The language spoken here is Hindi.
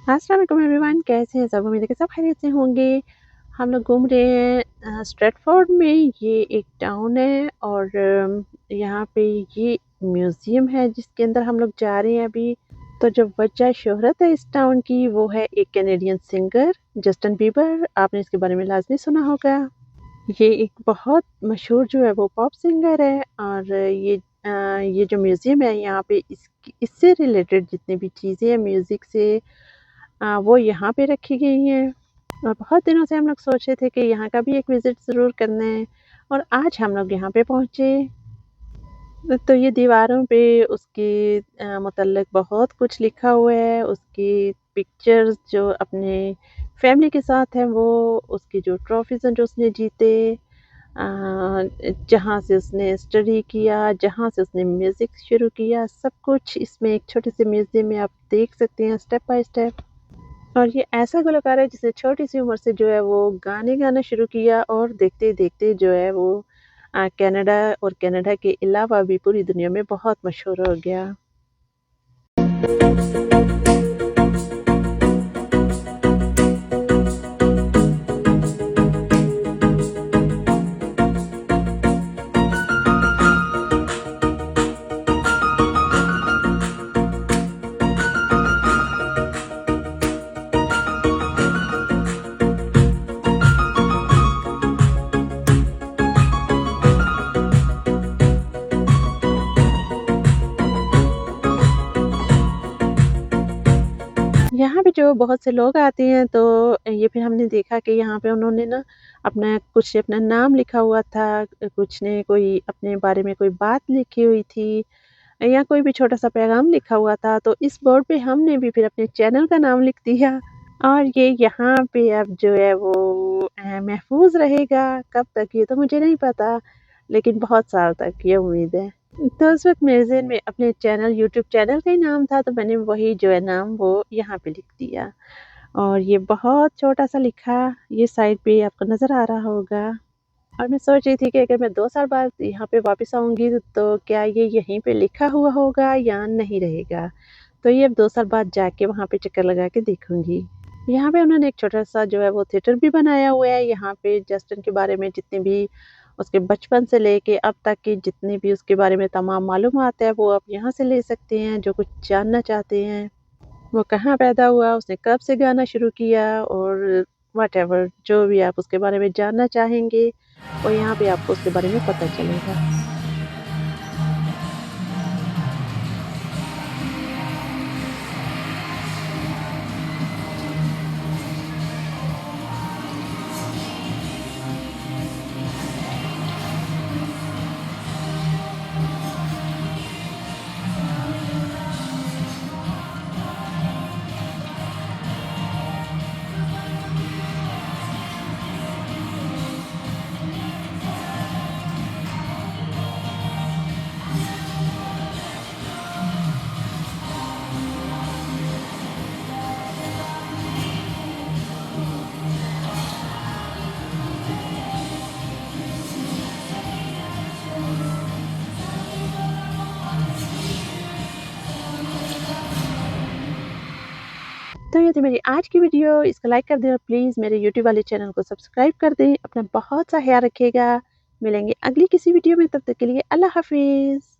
अस्सलाम वालेकुम एवरीवन, कैसे हैं सब? उम्मीद है कि सब खैरियत से होंगे। हम लोग घूम रहे हैं स्ट्रेटफोर्ड में। ये एक टाउन है और यहाँ पे ये म्यूज़ियम है जिसके अंदर हम लोग जा रहे हैं अभी। तो जो वजह शोहरत है इस टाउन की वो है एक कैनेडियन सिंगर जस्टिन बीबर। आपने इसके बारे में लाज़मी सुना होगा। ये एक बहुत मशहूर जो है वो पॉप सिंगर है और ये जो म्यूज़ियम है यहाँ पे इससे रिलेटेड जितनी भी चीज़ें हैं म्यूज़िक से वो यहाँ पे रखी गई हैं। और बहुत दिनों से हम लोग सोच रहे थे कि यहाँ का भी एक विज़िट ज़रूर करना है और आज हम लोग यहाँ पे पहुँचे। तो ये दीवारों पे उसके मुतल्लिक़ बहुत कुछ लिखा हुआ है। उसकी पिक्चर्स जो अपने फैमिली के साथ हैं वो, उसकी जो ट्रॉफ़ीज़ हैं जो उसने जीते, जहाँ से उसने स्टडी किया, जहाँ से उसने म्यूज़िक शुरू किया, सब कुछ इसमें एक छोटे से म्यूज़ियम में आप देख सकते हैं स्टेप बाय स्टेप। और ये ऐसा गुलकार है जिसने छोटी-सी उम्र से जो है वो गाने गाना शुरू किया और देखते-देखते जो है वो कनाडा और कनाडा के अलावा भी पूरी दुनिया में बहुत मशहूर हो गया। यहाँ पे जो बहुत से लोग आते हैं तो ये फिर हमने देखा कि यहाँ पे उन्होंने ना अपना नाम लिखा हुआ था, कुछ ने कोई अपने बारे में कोई बात लिखी हुई थी या कोई भी छोटा-सा पैगाम लिखा हुआ था, तो इस बोर्ड पे हमने भी फिर अपने चैनल का नाम लिख दिया और ये यहाँ पे अब जो है वो महफ़ूज़ रहेगा। कब तक ये तो मुझे नहीं पता, लेकिन बहुत साल तक ये उम्मीद है। तो उस वक़्त मेरे ज़हन में अपने चैनल यूट्यूब चैनल का ही नाम था, तो मैंने वही जो है नाम वो यहाँ पे लिख दिया और ये बहुत छोटा-सा लिखा, ये साइड पे आपको नज़र आ रहा होगा। और मैं सोच रही थी कि अगर मैं 2 साल बाद यहाँ पे वापस आऊँगी तो क्या ये यहीं पे लिखा हुआ होगा या नहीं रहेगा? तो ये अब 2 साल बाद जाके वहाँ पे चक्कर लगा के देखूँगी। यहाँ पे उन्होंने एक छोटा-सा जो है वो थिएटर भी बनाया हुआ है। यहाँ पे जस्टिन के बारे में जितने भी उसके बचपन से लेके अब तक की जितनी भी उसके बारे में तमाम मालूमात है वो आप यहाँ से ले सकते हैं। जो कुछ जानना चाहते हैं, वो कहाँ पैदा हुआ, उसने कब से गाना शुरू किया और व्हाटएवर जो भी आप उसके बारे में जानना चाहेंगे, वो यहाँ पे आपको उसके बारे में पता चलेगा। तो ये थी मेरी आज की वीडियो। इसको लाइक कर दें और प्लीज़ मेरे यूट्यूब वाले चैनल को सब्सक्राइब कर दें। अपना बहुत सा ख़्याल रखिएगा। मिलेंगे अगली किसी वीडियो में, तब तक के लिए अल्लाह हाफ़िज़।